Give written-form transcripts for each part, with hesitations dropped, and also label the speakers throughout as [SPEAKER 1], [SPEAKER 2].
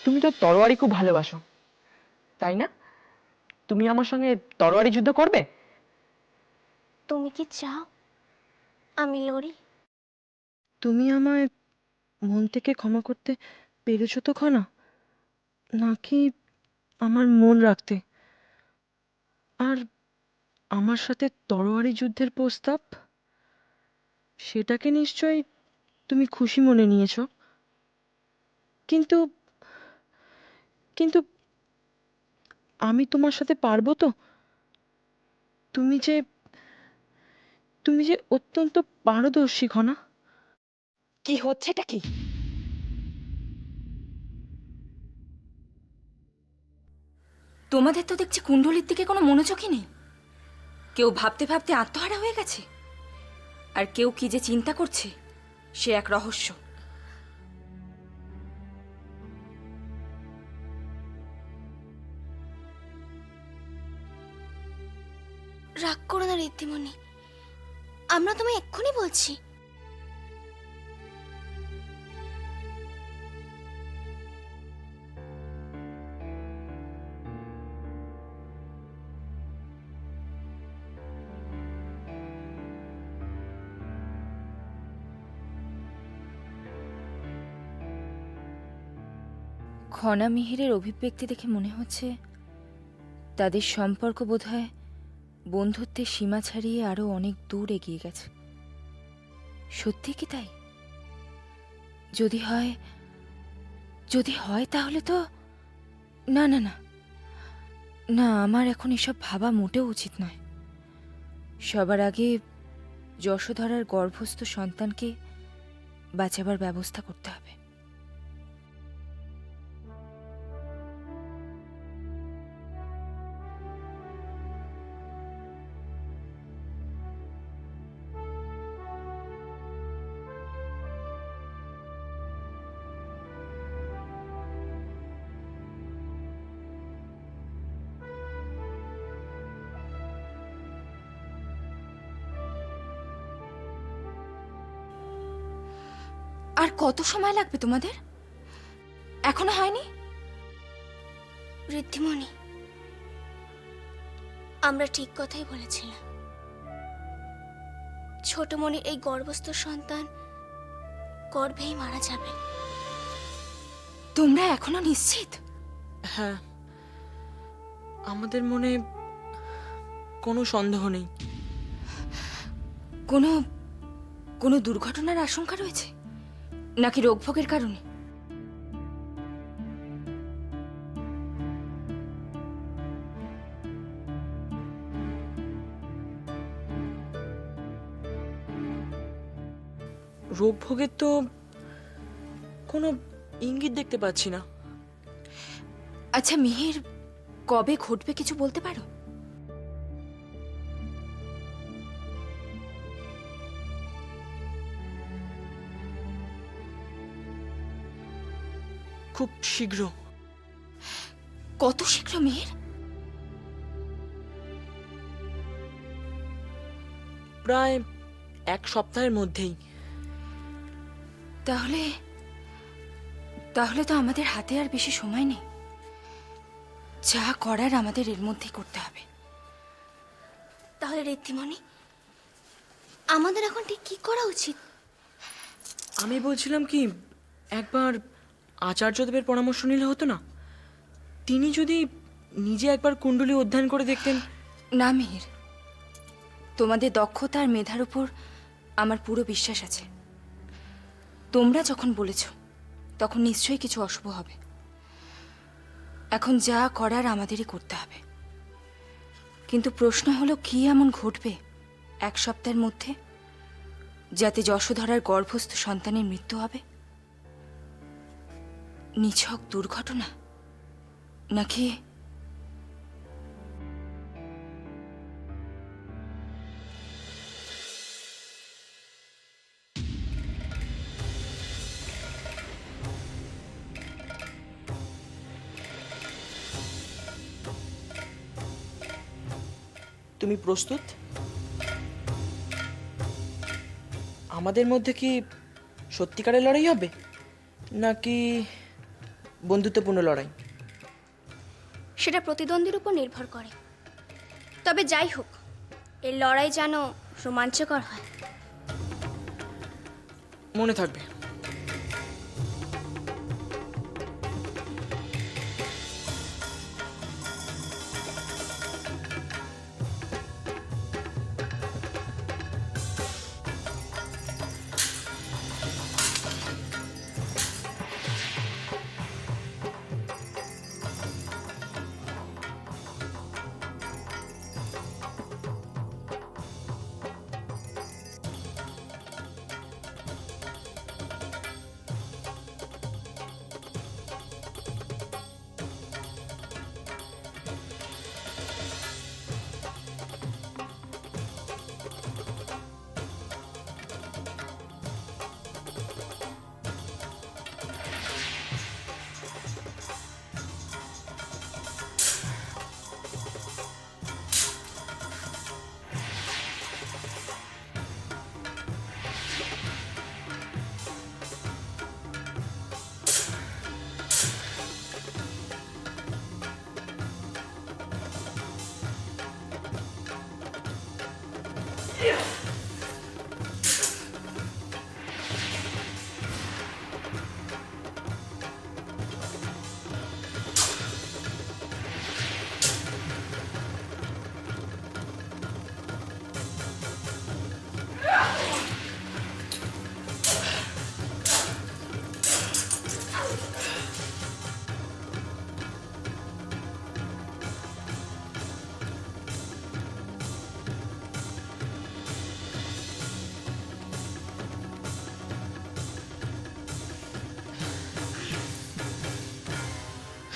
[SPEAKER 1] তুমি তো তরোয়ারি খুব ভালোবাসো, তাই না? তুমি আমার সঙ্গে তরোয়ারি যুদ্ধ করবে?
[SPEAKER 2] তুমি কি চাও আমি লড়ি?
[SPEAKER 1] তুমি আমায় মন থেকে ক্ষমা করতে পেরেছো তো খনা, নাকি আমার মন রাখতে? আর আমার সাথে তরোয়ারি যুদ্ধের প্রস্তাব, সেটাকে নিশ্চয়ই তুমি খুশি মনে নিয়েছো। কিন্তু কিন্তু আমি তোমার সাথে পারবো তো? তুমি যে তুমি যে অত্যন্ত পারদর্শী খনা।
[SPEAKER 3] কি হচ্ছে এটা কি?
[SPEAKER 4] তোমাদের তো দেখছি কুণ্ডলীর দিকে কোনো মনোযোগই নেই। কেউ ভাবতে ভাবতে আত্মহারা হয়ে গেছে, আর কেউ কি যে চিন্তা করছে সে এক রহস্য।
[SPEAKER 2] রাগ করো না ঋদ্ধিমণি, আমরা তোমায় এক্ষুনি বলছি।
[SPEAKER 4] খনা মিহিরের অভিব্যক্তি দেখে মনে হচ্ছে তাদের সম্পর্ক বোধহয় বন্ধুত্বের সীমা ছাড়িয়ে আরো অনেক দূর এগিয়ে গেছে। সত্যি কি তাই? যদি হয়, যদি হয় তাহলে তো না না না না, আমার এখন এসব ভাবা মোটেও উচিত নয়। সবার আগে যশোধরার গর্ভস্থ সন্তানকে বাঁচাবার ব্যবস্থা করতে হবে। আর কত সময় লাগবে তোমাদের? এখনো হয়নি?
[SPEAKER 2] ঋদ্ধিমণি, আমরা ঠিক কথাই বলেছিলাম। ছোট মনির এই গর্ভস্থ সন্তান গর্ভেই মারা যাবে।
[SPEAKER 4] তোমরা এখনো নিশ্চিত?
[SPEAKER 1] হ্যাঁ, আমাদের মনে কোনো সন্দেহ নেই।
[SPEAKER 4] কোনো কোনো দুর্ঘটনার আশঙ্কা রয়েছে নাকি রোগভোগের কারণে?
[SPEAKER 1] রোগ ভোগের তো কোনো ইঙ্গিত দেখতে পাচ্ছি না।
[SPEAKER 4] আচ্ছা মিহির কবে ঘটবে কিছু বলতে পারো?
[SPEAKER 1] খুব শীঘ্র।
[SPEAKER 4] কত শীঘ্র মিহির?
[SPEAKER 1] প্রায় 1 সপ্তাহের মধ্যেই।
[SPEAKER 4] তাহলে তাহলে তো আমাদের হাতে আর বেশি সময় নেই। যা করার আমাদের এর মধ্যেই করতে হবে।
[SPEAKER 2] তাহলে ঋদ্ধিমণি, আমাদের এখন ঠিক কি করা উচিত?
[SPEAKER 1] আমি বলছিলাম কি, একবার আচার্যদেবের পরামর্শ নিলে হতো না? তিনি যদি নিজে একবার কুণ্ডলী অধ্যয়ন করে দেখতেন।
[SPEAKER 4] না মিহির, তোমাদের দক্ষতা আর মেধার উপর আমার পুরো বিশ্বাস আছে। তোমরা যখন বলেছ তখন নিশ্চয়ই কিছু অশুভ হবে। এখন যা করার আমাদেরই করতে হবে। কিন্তু প্রশ্ন হলো কি এমন ঘটবে 1 সপ্তাহের মধ্যে যাতে যশোধরার গর্ভস্থ সন্তানের মৃত্যু হবে? নিছক দুর্ঘটনা নাকি
[SPEAKER 1] তুমি প্রস্তুত? আমাদের মধ্যে কি সত্যিকারের লড়াই হবে, নাকি বন্ধুত্বপূর্ণ লড়াই।
[SPEAKER 2] সেটা প্রতিদ্বন্দ্বীর উপর নির্ভর করে। তবে যাই হোক, এই লড়াই যেন রোমাঞ্চকর হয়।
[SPEAKER 1] মনে থাকবে।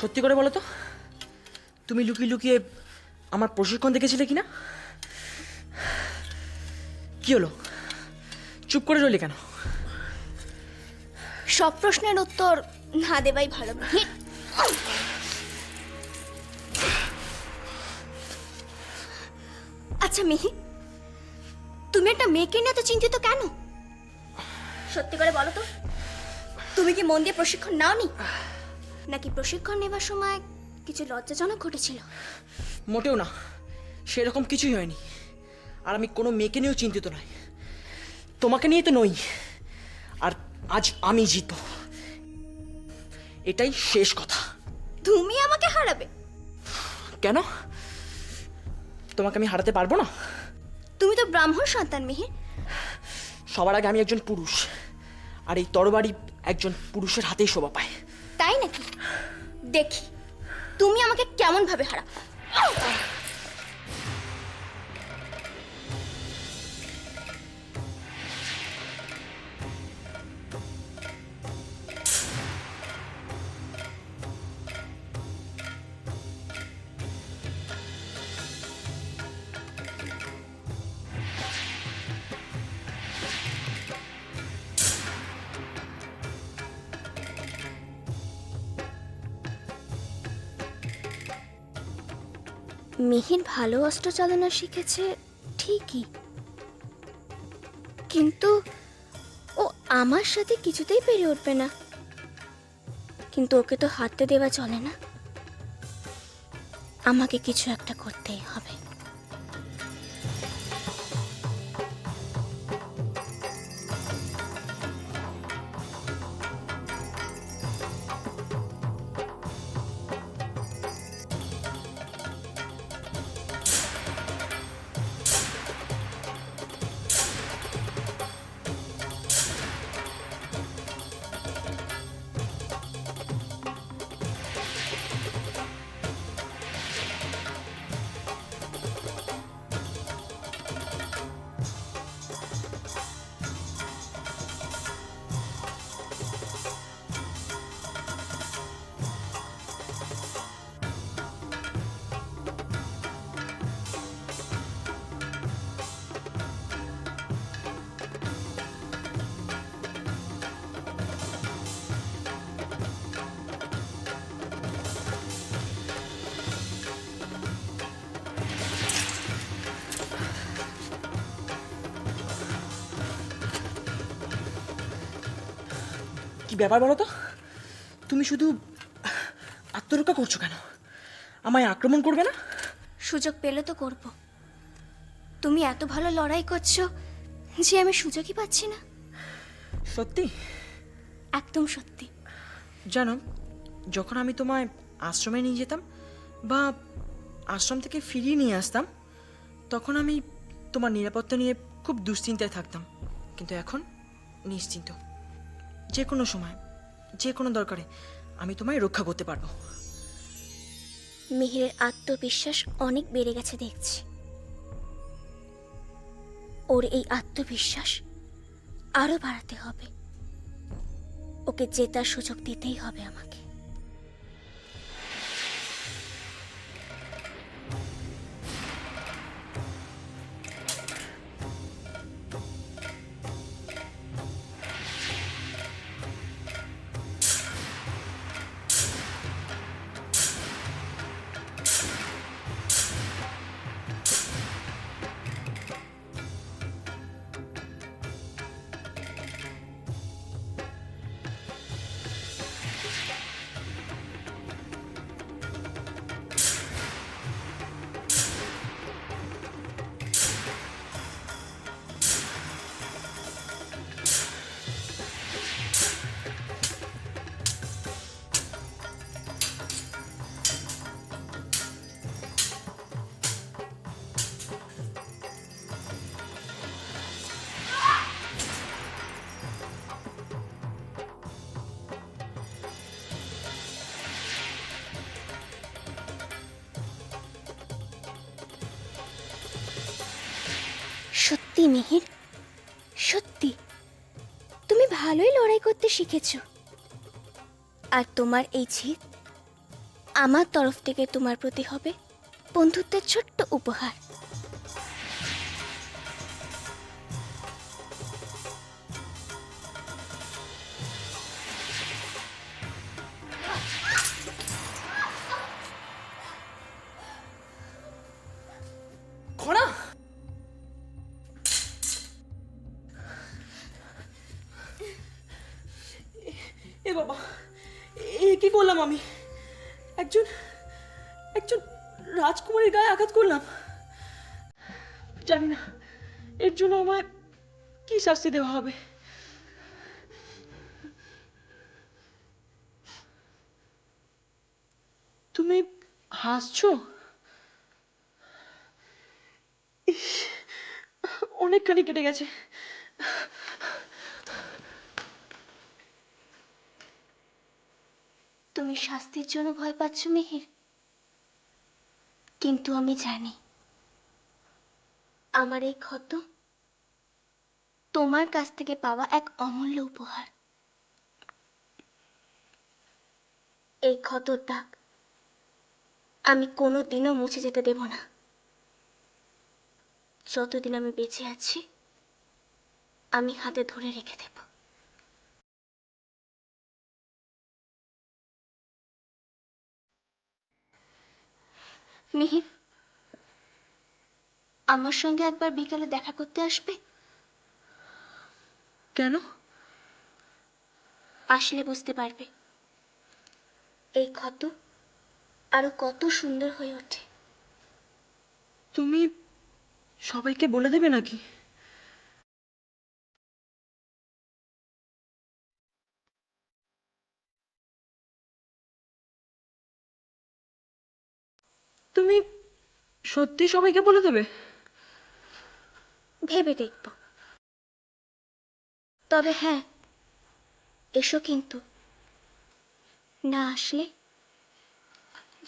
[SPEAKER 1] সত্যি করে বলো তো, তুমি লুকিয়ে লুকিয়ে আমার প্রশিক্ষণ দেখেছিলে কিনা? কি হলো, চুপ করে রইলে কেন?
[SPEAKER 2] সব প্রশ্নের উত্তর না দেবাই ভালো। আচ্ছা মিহি, তুমি একটা মেয়েকে নিয়ে এত চিন্তিত কেন? সত্যি করে বলো তো, তুমি কি মন দিয়ে প্রশিক্ষণ নাওনি, নাকি প্রশিক্ষণ নেবার সময় কিছু লজ্জাজনক ঘটেছিল?
[SPEAKER 1] মোটেও না, সেরকম কিছুই হয়নি। আর আমি কোনো মেয়েকে নিয়েও চিন্তিত নই, তোমাকে নিয়ে তো নই। আর আজ আমি জিতব, এটাই শেষ কথা।
[SPEAKER 2] তুমি আমাকে হারাবে?
[SPEAKER 1] কেন, তোমাকে আমি হারাতে পারবো না?
[SPEAKER 2] তুমি তো ব্রাহ্মণ সন্তান মিহির।
[SPEAKER 1] সবার আগে আমি একজন পুরুষ, আর এই তরবারি একজন পুরুষের হাতেই শোভা পায়।
[SPEAKER 2] তাই নাকি? দেখি তুমি আমাকে কেমন ভাবে হারা। মিহির ভালো অস্ত্র চালানো শিখেছে ঠিকই, কিন্তু ও আমার সাথে কিছুতেই পেরে উঠবে না। কিন্তু ওকে তো হারতে দেওয়া চলে না, আমাকে কিছু একটা করতেই হবে।
[SPEAKER 1] কি ব্যাপার বলো তো, তুমি শুধু আত্মরক্ষা করছো কেন? আমায় আক্রমণ করবে না?
[SPEAKER 2] সুযোগ পেলে তো করব। তুমি এত ভালো লড়াই করছো যে আমি সুযোগই পাচ্ছি না।
[SPEAKER 1] সত্যি?
[SPEAKER 2] একদম সত্যি।
[SPEAKER 1] জানো, যখন আমি তোমায় আশ্রমে নিয়ে যেতাম বা আশ্রম থেকে ফিরিয়ে নিয়ে আসতাম, তখন আমি তোমার নিরাপত্তা নিয়ে খুব দুশ্চিন্তায় থাকতাম। কিন্তু এখন নিশ্চিন্ত। যে কোনো সময়, যে কোনো দরকারে আমি তোমায় রক্ষা করতে পারবো।
[SPEAKER 2] মিহিরের আত্মবিশ্বাস অনেক বেড়ে গেছে দেখছি। ওর এই আত্মবিশ্বাস আরো বাড়াতে হবে। ওকে জেতার সুযোগ দিতেই হবে আমাকে। সত্যি মিহির, সত্যি তুমি ভালোই লড়াই করতে শিখেছো। আর তোমার এই জিত আমার তরফ থেকে তোমার প্রতি হবে বন্ধুত্বের ছোট্ট উপহার।
[SPEAKER 1] খরা! এ বাবা, এ কি করলাম আমি? একজন একজন রাজকুমারীর গায়ে আঘাত করলাম। জানি না এর জন্য আমায় কি শাস্তি দেওয়া হবে। তুমি হাসছো? ইস, অনেকখানি কেটে গেছে।
[SPEAKER 2] তুমি শাস্তির জন্য ভয় পাচ্ছ মিহির, কিন্তু আমি জানি আমার এই ক্ষত তোমার কাছ থেকে পাওয়া এক অমূল্য উপহার। এই ক্ষতর দাগ আমি কোনোদিনও মুছে যেতে দেব না। যতদিন আমি বেঁচে আছি আমি হাতে ধরে রেখে দেব। মিহির, আমার সঙ্গে একবার বিকালে দেখা করতে আসবে?
[SPEAKER 1] কেন?
[SPEAKER 2] আসলে বুঝতে পারবে এই ক্ষত আরো কত সুন্দর হয়ে ওঠে।
[SPEAKER 1] তুমি সবাইকে বলে দেবে নাকি? তুমি সত্যি সবাইকে বলে দেবে?
[SPEAKER 2] ভেবে দেখব। তবে হ্যাঁ, এসো কিন্তু। না আসলে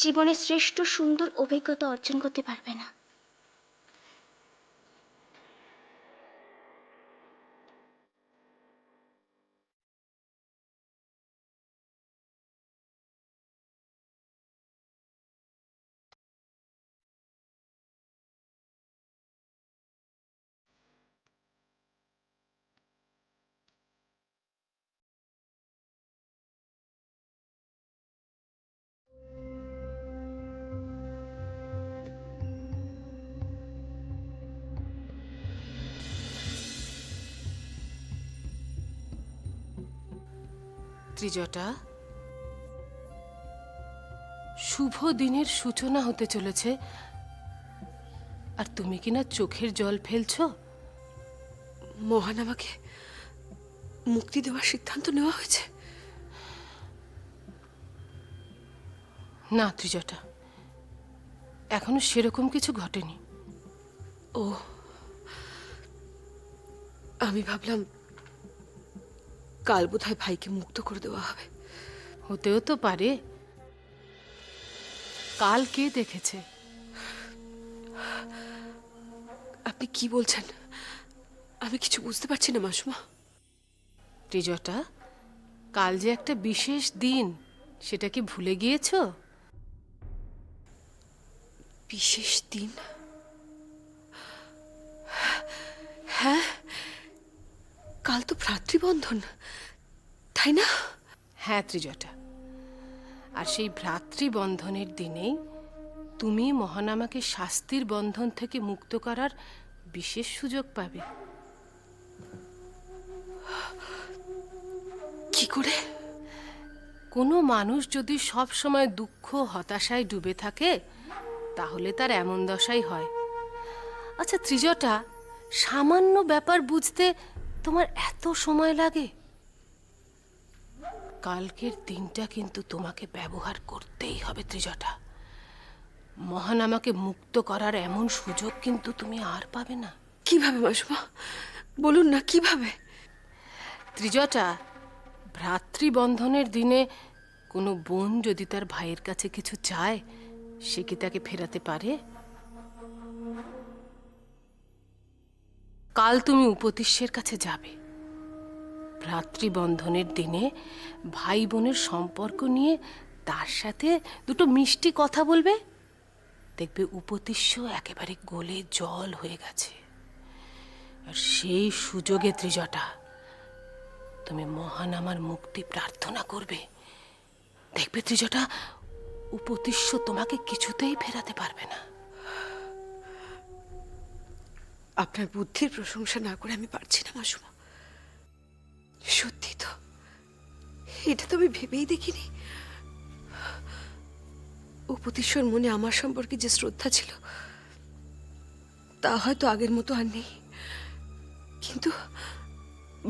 [SPEAKER 2] জীবনে শ্রেষ্ঠ সুন্দর অভিজ্ঞতা অর্জন করতে পারবে না।
[SPEAKER 3] ত্রিজটা,
[SPEAKER 5] শুভ দিনের সূচনা হতে চলেছে, আর তুমি কিনা চোখের জল ফেলছো।
[SPEAKER 6] মহান আমাকে মুক্তি দেওয়ার সিদ্ধান্ত নেওয়া হয়েছে।
[SPEAKER 5] না ত্রিজটা, এখনো সেরকম কিছু ঘটেনি।
[SPEAKER 6] ও, আমি ভাবলাম কাল বোধহয় ভাইকে মুক্ত করে দেওয়া হবে।
[SPEAKER 5] হতেও তো পারে। কাল কে দেখেছে?
[SPEAKER 6] আপনি কি বলছেন? আমি কিছু বুঝতে পারছি না মাসুমা।
[SPEAKER 5] ত্রিজটা, কাল যে একটা বিশেষ দিন, সেটা কি ভুলে গিয়েছো?
[SPEAKER 6] বিশেষ দিন? হ্যাঁ, কাল তো ভ্রাতৃবন্ধন, তাই না?
[SPEAKER 5] হ্যাঁ ত্রিজটা, আর সেই ভ্রাতৃবন্ধনের দিনেই তুমি মহানামাকে শাস্তির বন্ধন থেকে মুক্ত করার বিশেষ সুযোগ পাবে।
[SPEAKER 6] কি করে?
[SPEAKER 5] কোনো মানুষ যদি সব সময় দুঃখ হতাশায় ডুবে থাকে, তাহলে তার এমন দশাই হয়। আচ্ছা ত্রিজটা, সামান্য ব্যাপার বুঝতে তোমার এত সময় লাগে? কালকের দিনটা কিন্তু তোমাকে ব্যবহার করতেই হবে ত্রিজটা। মহান আমাকে মুক্ত করার এমন সুযোগ কিন্তু তুমি আর পাবে না।
[SPEAKER 6] কিভাবে মাসুমা, বলুন না কিভাবে?
[SPEAKER 5] ত্রিজটা, ভ্রাতৃবন্ধনের দিনে কোনো বোন যদি তার ভাইয়ের কাছে কিছু চায়, সে কি তাকে ফেরাতে পারে? কাল তুমি উপতিষ্যের কাছে যাবে। ভ্রাতৃবন্ধনের দিনে ভাই বোনের সম্পর্ক নিয়ে তার সাথে দুটো মিষ্টি কথা বলবে। দেখবে উপতিষ্য একেবারে গলে জল হয়ে গেছে। আর সেই সুযোগে ত্রিজটা, তুমি মহান আমার মুক্তি প্রার্থনা করবে। দেখবে ত্রিজটা, উপতিষ্য তোমাকে কিছুতেই ফেরাতে পারবে না।
[SPEAKER 6] আপনার বুদ্ধির প্রশংসা না করে আমি পারছি না মাসুমা। সত্যি তো, এটা তো আমি ভেবেই দেখিনি। উপতিশ্বর মনে আমার সম্পর্কে যে শ্রদ্ধা ছিল, তা হয়তো আগের মতো আর নেই। কিন্তু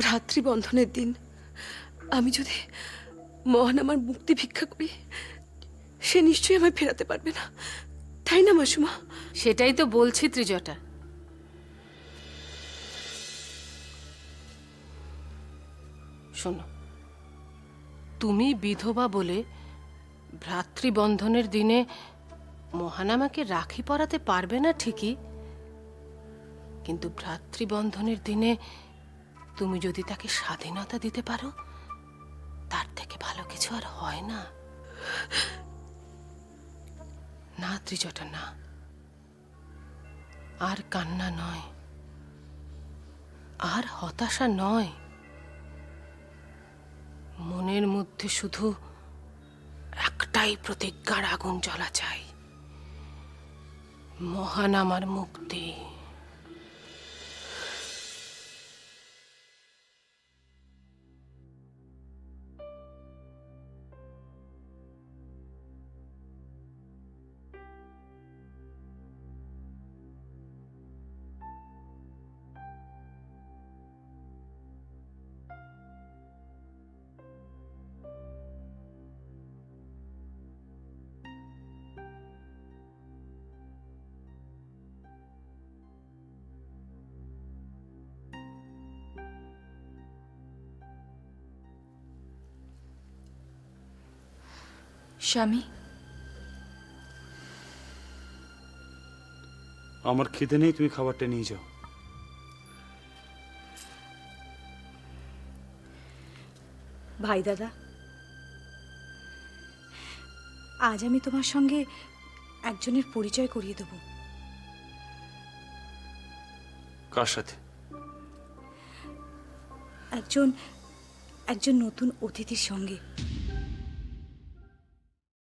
[SPEAKER 6] ভ্রাতৃবন্ধনের দিন আমি যদি মহান আমার মুক্তি ভিক্ষা করি, সে নিশ্চয়ই আমায় ফেরাতে পারবে না, তাই না মাসুমা?
[SPEAKER 5] সেটাই তো বলছি ত্রিজটা। শোনো, তুমি বিধবা বলে ভ্রাতৃবন্ধনের দিনে মহানামাকে রাখি পরাতে পারবে না ঠিকই, কিন্তু ভ্রাতৃবন্ধনের দিনে তুমি যদি তাকে স্বাধীনতা দিতে পারো, তার থেকে ভালো কিছু আর হয় না। না ত্রিজটা, না, আর কান্না নয়, আর হতাশা নয়। মনের মধ্যে শুধু একটাই প্রতিজ্ঞার আগুন জ্বলা চাই, মহান আমার মুক্তি।
[SPEAKER 4] স্বামী,
[SPEAKER 7] আমার খিদে নেই, তুমি খাবারটা নিয়ে যাও।
[SPEAKER 8] ভাই দাদা, আজ আমি তোমার সঙ্গে একজনের পরিচয় করিয়ে দেব।
[SPEAKER 7] কার সাথে?
[SPEAKER 8] একজন নতুন অতিথির সঙ্গে।